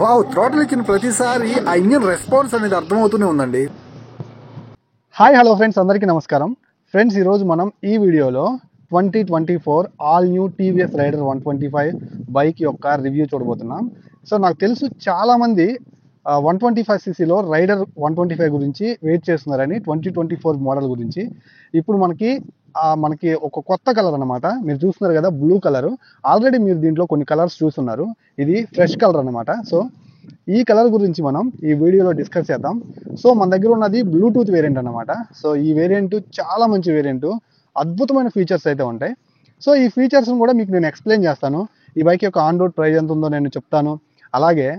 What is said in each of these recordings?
Wow, throttle ఇచ్చిన ప్రతిసారి ఆ ఇంజిన్ రెస్పాన్స్ అనేది అర్థమవుతూనే ఉందండి. హాయ్ హలో ఫ్రెండ్స్, అందరికీ నమస్కారం. ఫ్రెండ్స్, ఈరోజు మనం ఈ వీడియోలో 2024 all new TVS Raider 125 bike యొక్క రివ్యూ చూడబోతున్నాం. సో నాకు తెలుసు చాలామంది 125cc రైడర్ 125 గురించి వెయిట్ చేస్తున్నారని, 2024 మోడల్ గురించి. ఇప్పుడు మనకి ఒక కొత్త కలర్ అనమాట. మీరు చూస్తున్నారు కదా, బ్లూ కలర్. ఆల్రెడీ మీరు దీంట్లో కొన్ని కలర్స్ చూస్తున్నారు. ఇది ఫ్రెష్ కలర్ అనమాట. సో ఈ కలర్ గురించి మనం ఈ వీడియోలో డిస్కస్ చేద్దాం. సో మన దగ్గర ఉన్నది బ్లూటూత్ వేరియంట్ అనమాట. సో ఈ వేరియంట్ చాలా మంచి వేరియంట్, అద్భుతమైన ఫీచర్స్ అయితే ఉంటాయి. సో ఈ ఫీచర్స్ని కూడా మీకు నేను ఎక్స్ప్లెయిన్ చేస్తాను. ఈ బైక్ యొక్క ఆన్ రోడ్ ప్రైస్ ఎంత ఉందో నేను చెప్తాను. అలాగే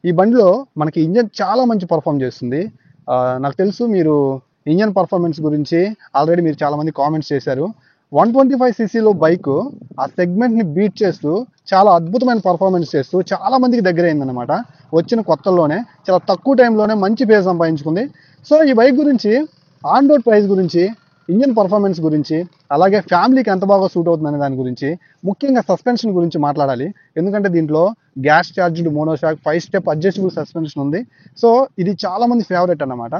ఈ బండిలో మనకి ఇంజన్ చాలా మంచి పర్ఫామ్ చేస్తుంది. నాకు తెలుసు మీరు ఇంజన్ పర్ఫార్మెన్స్ గురించి ఆల్రెడీ మీరు చాలామంది కామెంట్స్ చేశారు. 125cc బైక్ ఆ సెగ్మెంట్ని బీట్ చేస్తూ చాలా అద్భుతమైన పర్ఫార్మెన్స్ చేస్తూ చాలా మందికి దగ్గర అయిందనమాట. వచ్చిన కొత్తల్లోనే చాలా తక్కువ టైంలోనే మంచి పేరు సంపాదించుకుంది. సో ఈ బైక్ గురించి, ఆన్ రోడ్ ప్రైస్ గురించి, ఇంజన్ పర్ఫార్మెన్స్ గురించి, అలాగే ఫ్యామిలీకి ఎంత బాగా సూట్ అవుతుందనే దాని గురించి, ముఖ్యంగా సస్పెన్షన్ గురించి మాట్లాడాలి. ఎందుకంటే దీంట్లో gas charged monoshock 5 step adjustable suspension ఉంది. సో ఇది చాలా మంది ఫేవరెట్ అన్నమాట.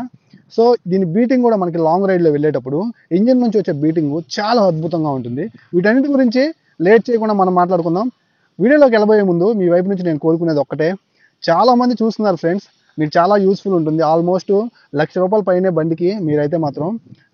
సో దీని బీటింగ్ కూడా మనకి లాంగ్ రైడ్లో వెళ్ళేటప్పుడు ఇంజిన్ నుంచి వచ్చే బీటింగ్ చాలా అద్భుతంగా ఉంటుంది. వీటన్నిటి గురించి లేట్ చేయకుండా మనం మాట్లాడుకుందాం. వీడియోలోకి వెళ్ళబోయే ముందు మీ వైపు నుంచి నేను కోరుకునేది ఒక్కటే, చాలా మంది చూస్తున్నారు ఫ్రెండ్స్, మీకు చాలా యూస్ఫుల్ ఉంటుంది. ఆల్మోస్ట్ ₹1,00,000 పైనే బండికి మీరైతే మాత్రం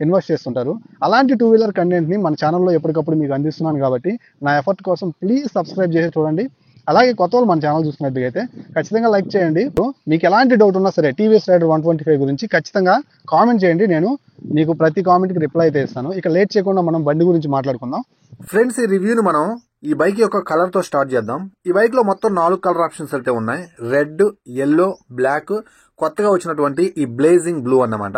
ఇన్వెస్ట్ చేస్తుంటారు. అలాంటి 2 వీలర్ కంటెంట్ని మన ఛానల్లో ఎప్పటికప్పుడు మీకు అందిస్తున్నాను కాబట్టి నా ఎఫర్ట్ కోసం ప్లీజ్ సబ్స్క్రైబ్ చేసి చూడండి. అలాగే కొత్త వాళ్ళు మన ఛానల్ చూసినట్టుగైతే ఖచ్చితంగా లైక్ చేయండి. మీకు ఎలాంటి డౌట్ ఉన్నా సరే టీవీఎస్ రైడర్ 125 గురించి ఖచ్చితంగా కామెంట్ చేయండి. నేను మీకు ప్రతి కామెంట్కి రిప్లై అయితే ఇస్తాను. ఇక లేట్ చేయకుండా మనం బండి గురించి మాట్లాడుకుందాం. ఫ్రెండ్స్, ఈ రివ్యూని మనం ఈ బైక్ యొక్క కలర్ తో స్టార్ట్ చేద్దాం. ఈ బైక్ లో మొత్తం 4 కలర్ ఆప్షన్స్ అయితే ఉన్నాయి. రెడ్, ఎల్లో, బ్లాక్, కొత్తగా వచ్చినటువంటి ఈ బ్లేజింగ్ బ్లూ అన్నమాట.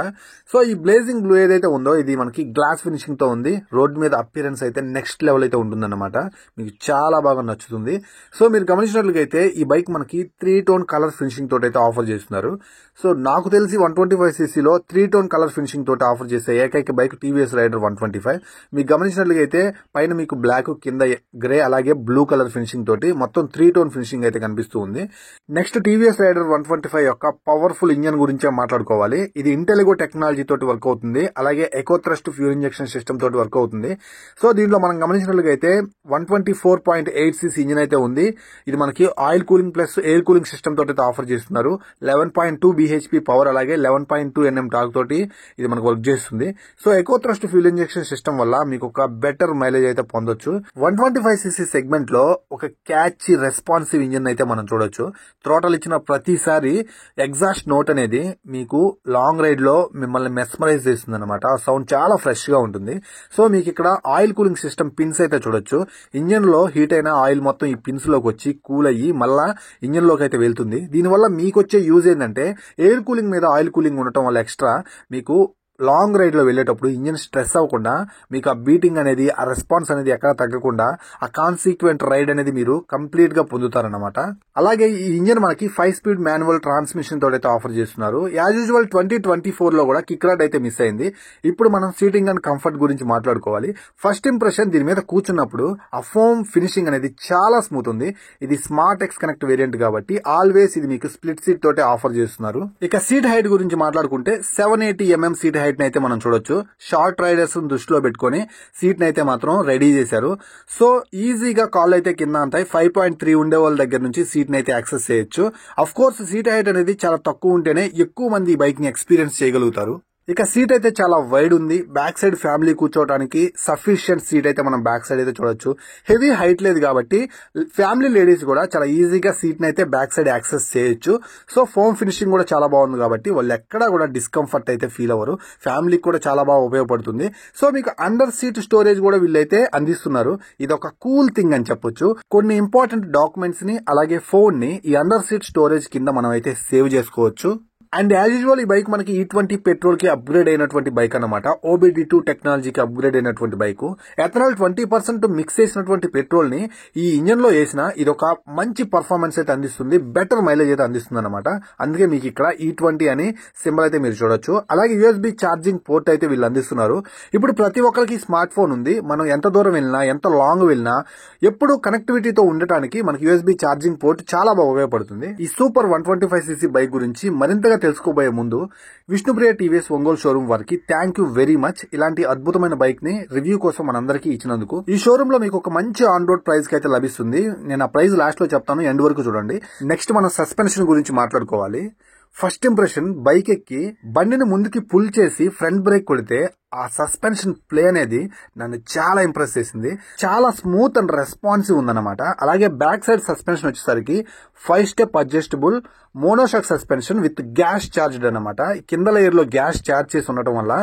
సో ఈ బ్లేజింగ్ బ్లూ ఏదైతే ఉందో ఇది మనకి గ్లాస్ ఫినిషింగ్ తో ఉంది. రోడ్ మీద అపియరెన్స్ అయితే నెక్స్ట్ లెవెల్ అయితే ఉంటుందన్నమాట. మీకు చాలా బాగా నచ్చుతుంది. సో మీరు గమనించినట్లయితే ఈ బైక్ మనకి 3 టోన్ కలర్ ఫినిషింగ్ తోటి అయితే ఆఫర్ చేస్తున్నారు. సో నాకు తెలిసి 125cc 3 టోన్ కలర్ ఫినిషింగ్ తోటి ఆఫర్ చేసే ఏకైక బైక్ టీవీఎస్ రైడర్ 125. మీకు గమనించినట్లయితే పైన మీకు బ్లాక్, కింద గ్రే, అలాగే బ్లూ కలర్ ఫినిషింగ్ తోటి మొత్తం 3 టోన్ ఫినిషింగ్ అయితే కనిపిస్తూ ఉంది. నెక్స్ట్ టీవీఎస్ రైడర్ 125 యొక్క పవర్ఫుల్ ఇంజన్ గురించే మాట్లాడుకోవాలి. ఇది ఇంటెలిగో టెక్నాలజీ తోటి వర్క్ అవుతుంది. అలాగే eco thrust fuel injection system తోటి వర్క్ అవుతుంది. సో దీంట్లో మనం గమనించినట్లయితే 124.8cc ఇంజన్ అయితే ఉంది. ఇది మనకి oil cooling plus air cooling system తోటి అయితే ఆఫర్ చేస్తున్నారు. 11.2 bhp పవర్, అలాగే 11.2 Nm టార్క్ తోటి ఇది మనకు వర్క్ చేస్తుంది. So eco thrust fuel injection system వల్ల మీకు ఒక బెటర్ మైలేజ్ అయితే పొందొచ్చు. 125cc సెగ్మెంట్ లో ఒక క్యాచీ రెస్పాన్సివ్ ఇంజన్ అయితే మనం చూడొచ్చు. థ్రోటల్ ఇచ్చిన ప్రతిసారి ఎగ్జాస్ట్ నోట్ అనేది మీకు లాంగ్ రైడ్ లో మిమ్మల్ని మెస్మరైజ్ చేస్తుంది అనమాట. ఆ సౌండ్ చాలా ఫ్రెష్ గా ఉంటుంది. సో మీకు ఇక్కడ ఆయిల్ కూలింగ్ సిస్టమ్ పిన్స్ అయితే చూడొచ్చు. ఇంజన్ లో హీట్ అయిన ఆయిల్ మొత్తం ఈ పిన్స్ లోకి వచ్చి కూల్ అయ్యి మళ్ళా ఇంజన్ లోకి అయితే వెళ్తుంది. దీనివల్ల మీకు వచ్చే యూజ్ ఏంటంటే ఎయిర్ కూలింగ్ మీద ఆయిల్ కూలింగ్ ఉండటం వల్ల ఎక్స్ట్రా మీకు లాంగ్ రైడ్ లో వెళ్లేటప్పుడు ఇంజిన్ స్ట్రెస్ అవ్వకుండా, మీకు ఆ బీటింగ్ అనేది, ఆ రెస్పాన్స్ అనేది ఎక్కడ తగ్గకుండా ఆ కాన్సిక్వెంట్ రైడ్ అనేది మీరు కంప్లీట్ గా పొందుతారన్నమాట. అలాగే ఈ ఇంజిన్ మనకి 5 స్పీడ్ మాన్యువల్ ట్రాన్స్మిషన్ తోటి అయితే ఆఫర్ చేస్తున్నారు. యాజ్ యూజువల్ 2024 లో కూడా కిక్ రాడ్ అయితే మిస్ అయింది. ఇప్పుడు మనం సీటింగ్ అండ్ కంఫర్ట్ గురించి మాట్లాడుకోవాలి. ఫస్ట్ ఇంప్రెషన్, దీని మీద కూర్చున్నప్పుడు ఆ ఫోమ్ ఫినిషింగ్ అనేది చాలా స్మూత్ ఉంది. ఇది స్మార్ట్ ఎక్స్ కనెక్ట్ వేరియంట్ కాబట్టి ఆల్వేస్ ఇది మీకు స్ప్లిట్ సీట్ తోటే ఆఫర్ చేస్తున్నారు. ఇక సీట్ హైట్ గురించి మాట్లాడుకుంటే 780 mm సీట్ హైట్ అయితే మనం చూడొచ్చు. షార్ట్ రైడర్స్ దృష్టిలో పెట్టుకుని సీట్ అయితే మాత్రం రెడీ చేశారు. సో ఈజీగా కాల్ అయితే కింద అంతాయి. 5.3 ఉండే వాళ్ళ దగ్గర నుంచి సీట్ అయితే యాక్సెస్ చేయొచ్చు. అఫ్ కోర్స్ సీట్ హైట్ అనేది చాలా తక్కువ ఉంటేనే ఎక్కువ మంది ఈ బైక్ ని ఎక్స్పీరియన్స్ చేయగలుగుతారు. ఇక సీట్ అయితే చాలా వైడ్ ఉంది. బ్యాక్ సైడ్ ఫ్యామిలీ కూర్చోవడానికి సఫిషియంట్ సీట్ అయితే మనం బ్యాక్ సైడ్ అయితే చూడొచ్చు. హెవీ హైట్ లేదు కాబట్టి ఫ్యామిలీ లేడీస్ కూడా చాలా ఈజీగా సీట్ అయితే బ్యాక్ సైడ్ యాక్సెస్ చేయొచ్చు. సో ఫోమ్ ఫినిషింగ్ కూడా చాలా బాగుంది కాబట్టి వాళ్ళు ఎక్కడా కూడా డిస్కంఫర్ట్ అయితే ఫీల్ అవ్వరు. ఫ్యామిలీకి కూడా చాలా బాగా ఉపయోగపడుతుంది. సో మీకు అండర్ సీట్ స్టోరేజ్ కూడా వీళ్ళైతే అందిస్తున్నారు. ఇది ఒక కూల్ థింగ్ అని చెప్పొచ్చు. కొన్ని ఇంపార్టెంట్ డాక్యుమెంట్స్ ని, అలాగే ఫోన్ ని ఈ అండర్ సీట్ స్టోరేజ్ కింద మనం అయితే సేవ్ చేసుకోవచ్చు. అండ్ యాజ్ యూజువల్ ఈ బైక్ మనకి E20 పెట్రోల్ కి అప్గ్రేడ్ అయినటువంటి బైక్ అన్నమాట. OBD2 టెక్నాలజీకి అప్గ్రేడ్ అయినటువంటి బైక్. ఎథనాల్ 20% మిక్స్ చేసినటువంటి పెట్రోల్ ని ఈ ఇంజన్ లో వేసిన ఇది ఒక మంచి పర్ఫార్మెన్స్ అయితే అందిస్తుంది, బెటర్ మైలేజ్ అయితే అందిస్తుంది అనమాట. అందుకే మీకు ఇక్కడ E20 అని సింబల్ అయితే మీరు చూడొచ్చు. అలాగే USB ఛార్జింగ్ పోర్ట్ అయితే వీళ్ళు అందిస్తున్నారు. ఇప్పుడు ప్రతి ఒక్కరికి స్మార్ట్ ఫోన్ ఉంది. మనం ఎంత దూరం వెళ్ళినా ఎంత లాంగ్ వెళ్ళినా ఎప్పుడు కనెక్టివిటీతో ఉండటానికి మనకి USB ఛార్జింగ్ పోర్ట్ చాలా బాగా ఉపయోగపడుతుంది. ఈ సూపర్ 125cc బైక్ గురించి మరింతగా తెలుసుకోబోయే ముందు విష్ణుప్రియ టీవీఎస్ ఒంగోలు షోరూమ్ వారికి థ్యాంక్ యూ వెరీ మచ్. ఇలాంటి అద్భుతమైన బైక్ ని రివ్యూ కోసం మనందరికీ ఇచ్చినందుకు. ఈ షోరూమ్ లో మీకు ఒక మంచి ఆన్ రోడ్ ప్రైస్ కి అయితే లభిస్తుంది. నేను ఆ ప్రైస్ లాస్ట్ లో చెప్తాను, ఎండ్ వరకు చూడండి. నెక్స్ట్ మనం సస్పెన్షన్ గురించి మాట్లాడుకోవాలి. ఫస్ట్ ఇంప్రెషన్, బైక్ ఎక్కి బండిని ముందుకి పుల్ చేసి ఫ్రంట్ బ్రేక్ కొడితే ఆ సస్పెన్షన్ ప్లే అనేది నన్ను చాలా ఇంప్రెస్ చేసింది. చాలా స్మూత్ అండ్ రెస్పాన్సివ్ ఉందన్నమాట. అలాగే బ్యాక్ సైడ్ సస్పెన్షన్ వచ్చేసరికి 5 step adjustable monoshock suspension with gas charged అనమాట. కింద లేయర్ లో గ్యాస్ చార్జ్ చేసి ఉండటం వల్ల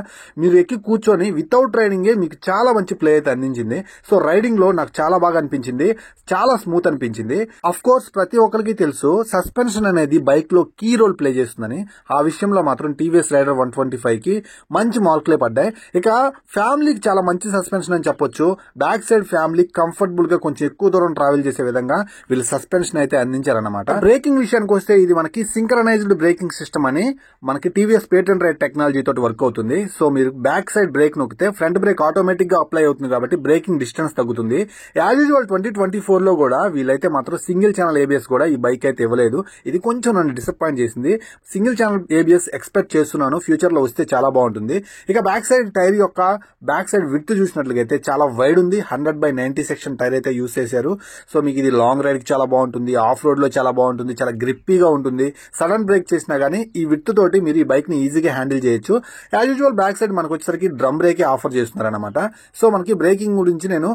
మీరు ఎక్కి కూర్చొని వితౌట్ రైడింగే మీకు చాలా మంచి ప్లే అయితే అందించింది. సో రైడింగ్ లో నాకు చాలా బాగా అనిపించింది, చాలా స్మూత్ అనిపించింది. అఫ్ కోర్స్ ప్రతి ఒక్కరికి తెలుసు సస్పెన్షన్ అనేది బైక్ లో కీ రోల్ ప్లే చేస్తుందని. ఆ విషయంలో మాత్రం టీవీఎస్ రైడర్ 125 కి మంచి మార్కులే పడ్డాయి. ఇక ఫ్యామిలీకి చాలా మంచి సస్పెన్షన్ అని చెప్పొచ్చు. బ్యాక్ సైడ్ ఫ్యామిలీ కంఫర్టబుల్ గా కొంచెం ఎక్కువ దూరం ట్రావెల్ చేసే విధంగా వీళ్ళు సస్పెన్షన్ అయితే అందించారన్నమాట. బ్రేకింగ్ విషయానికి వస్తే ఇది మనకి సింక్రనైజ్డ్ బ్రేకింగ్ సిస్టమ్ అని మనకి టీవీఎస్ పేటెంట్ రైడ్ టెక్నాలజీ తోటి వర్క్ అవుతుంది. సో మీరు బ్యాక్ సైడ్ బ్రేక్ నొక్కితే ఫ్రంట్ బ్రేక్ ఆటోమేటిక్ గా అప్లై అవుతుంది కాబట్టి బ్రేకింగ్ డిస్టెన్స్ తగ్గుతుంది. యాజ్ యూజువల్ 2024 లో కూడా వీళ్ళైతే మాత్రం సింగిల్ ఛానల్ ABS కూడా ఈ బైక్ అయితే ఇవ్వలేదు. ఇది కొంచెం నన్ను డిసప్పాయింట్ చేసింది. సింగిల్ ఛానల్ ABS ఎక్స్పెక్ట్ చేస్తున్నాను, ఫ్యూచర్ లో వస్తే చాలా బాగుంటుంది. ఇక బ్యాక్ సైడ్ టైర్ యొక్క బ్యాక్ సైడ్ విడ్త్ చూసినట్లయితే చాలా వైడ్ ఉంది. 100/90 సెక్షన్ టైర్ అయితే యూస్ చేశారు. సో మీకు ఇది లాంగ్ రైడ్ కి చాలా బాగుంటుంది, ఆఫ్ రోడ్ లో చాలా బాగుంటుంది, చాలా గ్రిప్పీగా ఉంటుంది. సడన్ బ్రేక్ చేసినా గానీ ఈ విడ్త్ తోటి మీరు ఈ బైక్ ని ఈజీగా హ్యాండిల్ చేయొచ్చు. యాజ్ యూజువల్ బ్యాక్ సైడ్ మనకు వచ్చేసరికి డ్రమ్ బ్రేక్ ఆఫర్ చేస్తున్నారు అనమాట. సో మనకి బ్రేకింగ్ గురించి నేను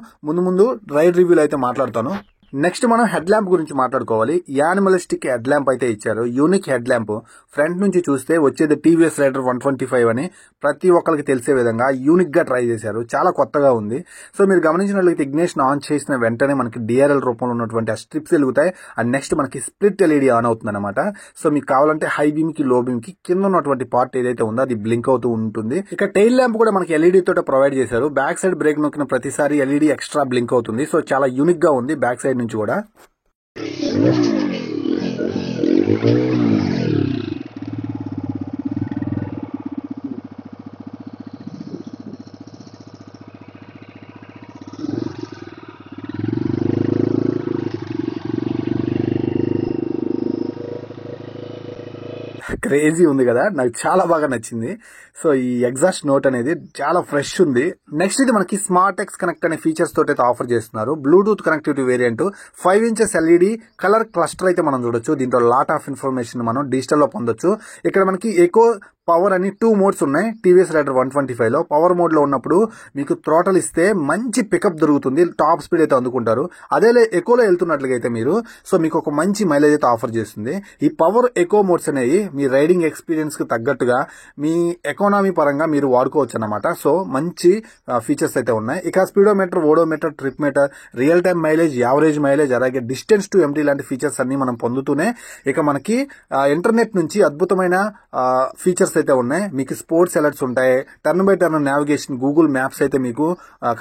ముందు రైడ్ రివ్యూలో అయితే మాట్లాడతాను. నెక్స్ట్ మనం హెడ్ ల్యాంప్ గురించి మాట్లాడుకోవాలి. యానిమలిస్టిక్ హెడ్ ల్యాంప్ అయితే ఇచ్చారు, యూనిక్ హెడ్ ల్యాంప్. ఫ్రంట్ నుంచి చూస్తే వచ్చేది టీవీఎస్ రైడర్ 125 అని ప్రతి ఒక్కరికి తెలిసే విధంగా యూనిక్ గా ట్రై చేశారు, చాలా కొత్తగా ఉంది. సో మీరు గమనించినట్లయితే ఇగ్నిషన్ ఆన్ చేసిన వెంటనే మనకి DRL రూపంలో ఉన్నటువంటి ఆ స్ట్రిప్స్ వెలుగుతాయి. అండ్ నెక్స్ట్ మనకి స్ప్లిట్ LED ఆన్ అవుతుంది అనమాట. సో మీకు కావాలంటే హై బీమ్ కి లో బీమ్ కి కింద ఉన్నటువంటి పార్ట్ ఏదైతే ఉందో అది బ్లింక్ అవుతూ ఉంటుంది. ఇక టైల్ ల్యాంప్ కూడా మనకి LED తోటి ప్రొవైడ్ చేశారు. బ్యాక్ సైడ్ బ్రేక్ నొక్కిన ప్రతిసారి LED ఎక్స్ట్రా బ్లింక్ అవుతుంది. సో చాలా యూనిక్ గా ఉంది బ్యాక్ సైడ్ నుంచి కూడా. క్రేజీ ఉంది కదా, నాకు చాలా బాగా నచ్చింది. సో ఈ ఎగ్జాస్ట్ నోట్ అనేది చాలా ఫ్రెష్ ఉంది. నెక్స్ట్ ఇది మనకి స్మార్ట్ ఎక్స్ కనెక్ట్ అనే ఫీచర్స్ తోటి అయితే ఆఫర్ చేస్తున్నారు. Bluetooth connectivity variant, 5 inches LED colour cluster అయితే మనం చూడొచ్చు. దీంట్లో లాట్ ఆఫ్ ఇన్ఫర్మేషన్ మనం డిజిటల్ లో పొందొచ్చు. ఇక్కడ మనకి ఎకో పవర్ అని 2 మోడ్స్ ఉన్నాయి టీవీఎస్ రైడర్ 125 లో. పవర్ మోడ్ లో ఉన్నప్పుడు మీకు థ్రోటల్ ఇస్తే మంచి పికప్ దొరుకుతుంది, టాప్ స్పీడ్ అయితే అందుకుంటారు. అదే ఎకోలో వెళ్తున్నట్లుగా అయితే మీరు సో మీకు ఒక మంచి మైలేజ్ అయితే ఆఫర్ చేస్తుంది. ఈ పవర్ ఎకో మోడ్స్ అనేవి మీ రైడింగ్ ఎక్స్పీరియన్స్ కి తగ్గట్టుగా మీ ఎకానమీ పరంగా మీరు వాడుకోవచ్చు అన్నమాట. సో మంచి ఫీచర్స్ అయితే ఉన్నాయి. ఇక speedometer, odometer, trip meter, real time mileage, average mileage, అలాగే డిస్టెన్స్ టు ఎంటీ లాంటి ఫీచర్స్ అన్ని మనం పొందుతూనే ఇక మనకి ఇంటర్నెట్ నుంచి అద్భుతమైన ఫీచర్స్ అయితే ఉన్నాయి. మీకు స్పోర్ట్స్ అలర్ట్స్ ఉంటాయి, turn by turn navigation, Google maps అయితే మీకు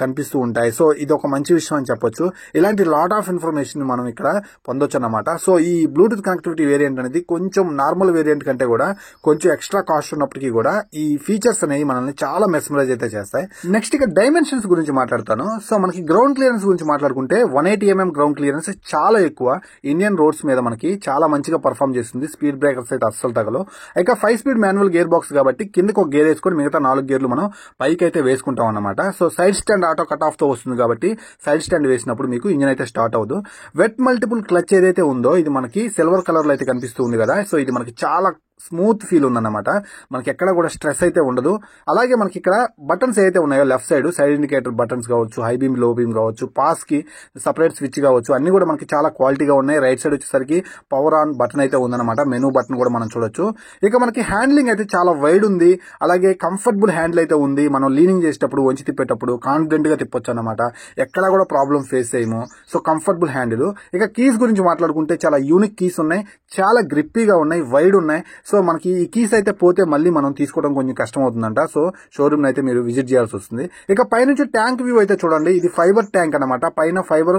కనిపిస్తూ ఉంటాయి. సో ఇది ఒక మంచి విషయం అని చెప్పొచ్చు. ఇలాంటి లాట్ ఆఫ్ ఇన్ఫర్మేషన్ మనం ఇక్కడ పొందొచ్చు అన్నమాట. సో ఈ బ్లూటూత్ కనెక్టివిటీ వేరియంట్ అనేది కొంచెం నార్మల్ వేరియంట్ కంటే కూడా కొంచెం ఎక్స్ట్రా కాస్ట్ ఉన్నప్పటికీ కూడా ఈ ఫీచర్స్ అనేవి మనల్ని చాలా మెస్మరైజ్ అయితే చేస్తాయి. నెక్స్ట్ ఇక డైమెన్షన్స్ గురించి మాట్లాడతాను. సో మనకి గ్రౌండ్ క్లియరెన్స్ గురించి మాట్లాడుకుంటే 180 mm గ్రౌండ్ క్లియరెన్స్ చాలా ఎక్కువ. ఇండియన్ రోడ్స్ మీద మనకి చాలా మంచిగా పర్ఫామ్ చేస్తుంది. స్పీడ్ బ్రేకర్స్ అయితే అస్సలు తగలవు. ఇక 5 స్పీడ్ మాన్యువల్ గేర్ బాక్స్ కాబట్టి కిందకి ఒక గేర్ వేసుకొని మిగతా 4 గేర్లు మనం పైకి అయితే వేసుకుంటాం అన్నమాట. So side stand auto cut off తో వస్తుంది కాబట్టి సైడ్ స్టాండ్ వేసినప్పుడు మీకు ఇంజిన్ అయితే స్టార్ట్ అవ్వదు. వెట్ మల్టిపుల్ క్లచ్ ఏదైతే ఉందో ఇది మనకి సిల్వర్ కలర్ లో అయితే కనిపిస్తుంది కదా. సో ఇది మనకి చాలా స్మూత్ ఫీల్ ఉందన్నమాట. మనకి ఎక్కడ కూడా స్ట్రెస్ అయితే ఉండదు. అలాగే మనకి ఇక్కడ బటన్స్ ఏదైతే ఉన్నాయో లెఫ్ట్ సైడ్ ఇండికేటర్ బటన్స్ కావచ్చు, హై బీమ్, లో బీమ్ కావచ్చు, పాస్ కి సపరేట్ స్విచ్ కావచ్చు, అన్ని కూడా మనకి చాలా క్వాలిటీగా ఉన్నాయి. రైట్ సైడ్ వచ్చేసరికి పవర్ ఆన్ బటన్ అయితే ఉందన్నమాట. మెనూ బటన్ కూడా మనం చూడొచ్చు. ఇక మనకి హ్యాండ్లింగ్ అయితే చాలా వైడ్ ఉంది. అలాగే కంఫర్టబుల్ హ్యాండిల్ అయితే ఉంది. మనం లీనింగ్ చేసేటప్పుడు, వంచి తిప్పేటప్పుడు కాన్ఫిడెంట్ గా తిప్పొచ్చు అన్నమాట. ఎక్కడ కూడా ప్రాబ్లం ఫేస్ చేయము. So comfortable handle. ఇక కీస్ గురించి మాట్లాడుకుంటే చాలా యూనిక్ కీస్ ఉన్నాయి, చాలా గ్రిప్పీగా ఉన్నాయి, వైడ్ ఉన్నాయి. సో మనకి ఈ కీస్ అయితే పోతే మళ్ళీ మనం తీసుకోవడం కొంచెం కష్టం అవుతుందంట. సో షోరూమ్ అయితే మీరు విజిట్ చేయాల్సి వస్తుంది. ఇక పైనుంచి ట్యాంక్ వ్యూ అయితే చూడండి. ఇది ఫైబర్ ట్యాంక్ అనమాట. పైన ఫైబర్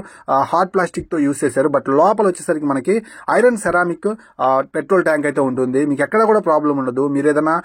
హార్డ్ ప్లాస్టిక్ తో యూస్ చేశారు. బట్ లోపల వచ్చేసరికి మనకి ఐరన్ సెరామిక్ పెట్రోల్ ట్యాంక్ అయితే ఉంటుంది. మీకు ఎక్కడ కూడా ప్రాబ్లం ఉండదు. మీరు ఏదైనా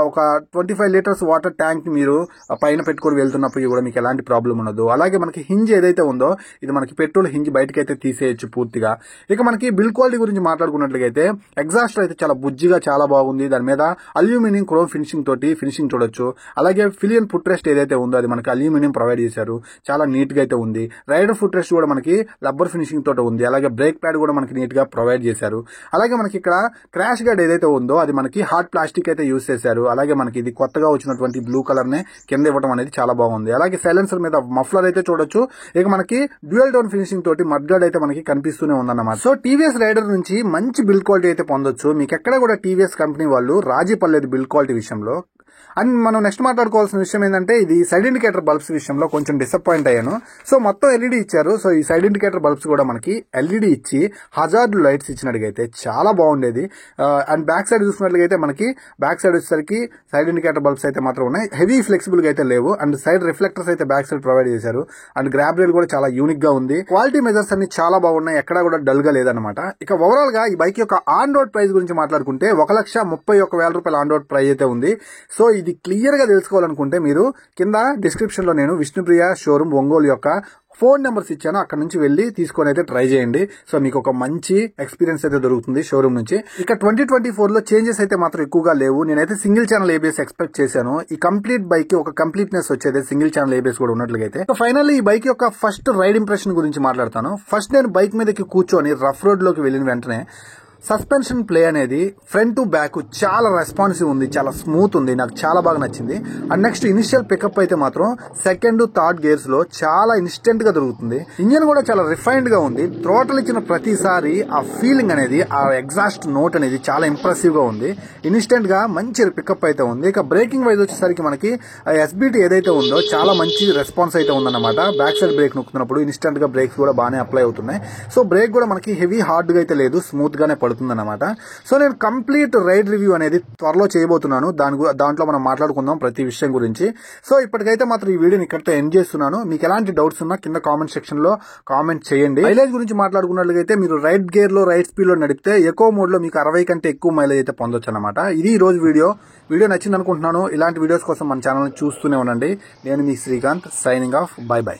ఒక 25 లీటర్స్ వాటర్ ట్యాంక్ మీరు పైన పెట్టుకొని వెళ్తున్నప్పుడు కూడా మీకు ఎలాంటి ప్రాబ్లం ఉండదు. అలాగే మనకి హింజ్ ఏదైతే ఉందో ఇది మనకి పెట్రోల్ హింజ్ బయటకి అయితే తీసేయచ్చు పూర్తిగా. ఇక మనకి బిల్డ్ క్వాలిటీ గురించి మాట్లాడుకున్నట్లయితే ఎగ్జాస్ట్ అయితే చాలా బుజ్జిగా చాలా బాగుంది. దాని మీద అల్యూమినియం క్రోమ్ ఫినిషింగ్ తోటి ఫినిషింగ్ చూడొచ్చు. అలాగే ఫిలియన్ ఫుట్ రెస్ట్ ఏదైతే ఉందో అది మనకి అల్యూమినియం ప్రొవైడ్ చేశారు. చాలా నీట్ గా అయితే ఉంది. రైడర్ ఫుట్ రెస్ట్ కూడా మనకి రబ్బర్ ఫినిషింగ్ తోటి ఉంది. అలాగే బ్రేక్ ప్యాడ్ కూడా మనకి నీట్ గా ప్రొవైడ్ చేశారు. అలాగే మనకి ఇక్కడ క్రాష్ గార్డ్ ఏదైతే ఉందో అది మనకి హార్డ్ ప్లాస్టిక్ అయితే యూస్ చేశారు. అలాగే మనకి ఇది కొత్తగా వచ్చినటువంటి బ్లూ కలర్ నే కింద ఇవ్వడం అనేది చాలా బాగుంది. అలాగే సైలెన్సర్ మీద మఫ్లర్ అయితే చూడొచ్చు. ఇక మనకి డ్యూయల్ టోన్ ఫినిషింగ్ తోటి మడ్ గార్డ్ అయితే మనకి కనిపిస్తూనే ఉందన్నమాట. సో టీవీఎస్ రైడర్ నుంచి మంచి బిల్డ్ క్వాలిటీ అయితే పొందొచ్చు. మీకు ఎక్కడ కూడా టీవీఎస్ కంపెనీ వాళ్ళు రాజీ పడలేదు బిల్డ్ క్వాలిటీ విషయంలో. అండ్ మనం నెక్స్ట్ మాట్లాడుకోవాల్సిన విషయం ఏంటంటే ఇది సైడ్ ఇండికేటర్ బల్బ్స్ విషయంలో కొంచెం డిసప్పాయింట్ అయ్యాను. సో మొత్తం ఎల్ఈడి ఇచ్చారు. సో ఈ సైడ్ ఇండికేటర్ బల్బ్స్ కూడా మనకి ఎల్ఈడి ఇచ్చి హజార్డ్ లైట్స్ ఇచ్చినట్టుగైతే చాలా బాగుండేది. అండ్ బ్యాక్ సైడ్ చూసినట్లయితే మనకి బ్యాక్ సైడ్ వచ్చేసరికి సైడ్ ఇండికేటర్ బల్బ్స్ అయితే మాత్రం ఉన్నాయి. హెవీ ఫ్లెక్సిబుల్ గా అయితే లేవు. అండ్ సైడ్ రిఫ్లెక్టర్స్ అయితే బ్యాక్ సైడ్ ప్రొవైడ్ చేశారు. అండ్ గ్రాబ్ రైల్ కూడా చాలా యూనిక్ గా ఉంది. క్వాలిటీ మెజర్స్ అన్ని చాలా బాగున్నాయి. ఎక్కడా కూడా డల్ గా లేదన్నమాట. ఇక ఓవరాల్ గా ఈ బైక్ యొక్క ఆన్ రోడ్ ప్రైస్ గురించి మాట్లాడుకుంటే 1,31,000 రూపాయల ఆన్ రోడ్ ప్రైస్ అయితే ఉంది. సో ఇది క్లియర్ గా తెలుసుకోవాలనుకుంటే మీరు కింద డిస్క్రిప్షన్ లో నేను విష్ణుప్రియ షోరూమ్ ఒంగోలు యొక్క ఫోన్ నెంబర్స్ ఇచ్చాను. అక్కడ నుంచి వెళ్ళి తీసుకొని అయితే ట్రై చేయండి. సో మీకు ఒక మంచి ఎక్స్పీరియన్స్ అయితే దొరుకుతుంది షోరూమ్ నుంచి. ఇక 2024 లో చేంజెస్ అయితే మాత్రం ఎక్కువగా లేవు. నేనైతే సింగిల్ ఛానల్ ఏబిఎస్ ఎక్స్పెక్ట్ చేశాను. ఈ కంప్లీట్ బైక్ కి ఒక కంప్లీట్నెస్ వచ్చేది సింగిల్ ఛానల్ ఏబిఎస్ కూడా ఉన్నట్లయితే. సో ఫైనల్లీ ఈ బైక్ యొక్క ఫస్ట్ రైడ్ ఇంప్రెషన్ గురించి మాట్లాడతాను. ఫస్ట్ నేను బైక్ మీదకి కూర్చొని రఫ్ రోడ్ లోకి వెళ్ళిన వెంటనే సస్పెన్షన్ ప్లే అనేది ఫ్రంట్ టు బ్యాక్ చాలా రెస్పాన్సివ్ ఉంది. చాలా స్మూత్ ఉంది. నాకు చాలా బాగా నచ్చింది. అండ్ నెక్స్ట్ ఇనిషియల్ పికప్ అయితే మాత్రం సెకండ్ థర్డ్ గేర్స్ లో చాలా ఇన్స్టెంట్ గా దొరుకుతుంది. ఇంజన్ కూడా చాలా రిఫైన్డ్ గా ఉంది. థ్రోటల్ ఇచ్చిన ప్రతిసారి ఆ ఫీలింగ్ అనేది ఆ ఎగ్జాస్ట్ నోట్ అనేది చాలా ఇంప్రెసివ్ గా ఉంది. ఇన్స్టెంట్ గా మంచి పికప్ అయితే ఉంది. ఇక బ్రేకింగ్ వైజ్ వచ్చేసరికి మనకి ఎస్బిటి ఏదైతే ఉందో చాలా మంచి రెస్పాన్స్ అయితే ఉందన్నమాట. బ్యాక్ సైడ్ బ్రేక్ నొక్కుతున్నప్పుడు ఇన్స్టెంట్ గా బ్రేక్స్ కూడా బాగానే అప్లై అవుతున్నాయి. సో బ్రేక్ కూడా మనకి హెవీ హార్డ్ గా అయితే లేదు. స్మూత్ గానే పడుతుంది అన్నమాట. సో నేను కంప్లీట్ రైడ్ రివ్యూ అనేది త్వరలో చేయబోతున్నాను. దాంట్లో మనం మాట్లాడుకుందాం ప్రతి విషయం గురించి. సో ఇప్పటికైతే మాత్రం ఈ వీడియోని ఇక్కడితో ఎండ్ చేస్తున్నాను. మీకు ఎలాంటి డౌట్స్ ఉన్నా కింద కామెంట్ సెక్షన్ లో కామెంట్ చేయండి. మైలేజ్ గురించి మాట్లాడుకున్నట్లయితే మీరు రైడ్ గేర్ లో రైడ్ స్పీడ్ లో నడిపితే ఎకో మోడ్ లో మీకు 60 కంటే ఎక్కువ మైలేజ్ అయితే పొందొచ్చు అనమాట. ఇది ఈ రోజు వీడియో నచ్చింది అనుకుంటున్నాను. ఇలాంటి వీడియోస్ కోసం మన ఛానల్ చూస్తూనే ఉండండి. నేను మీ Srikanth signing off. Bye by.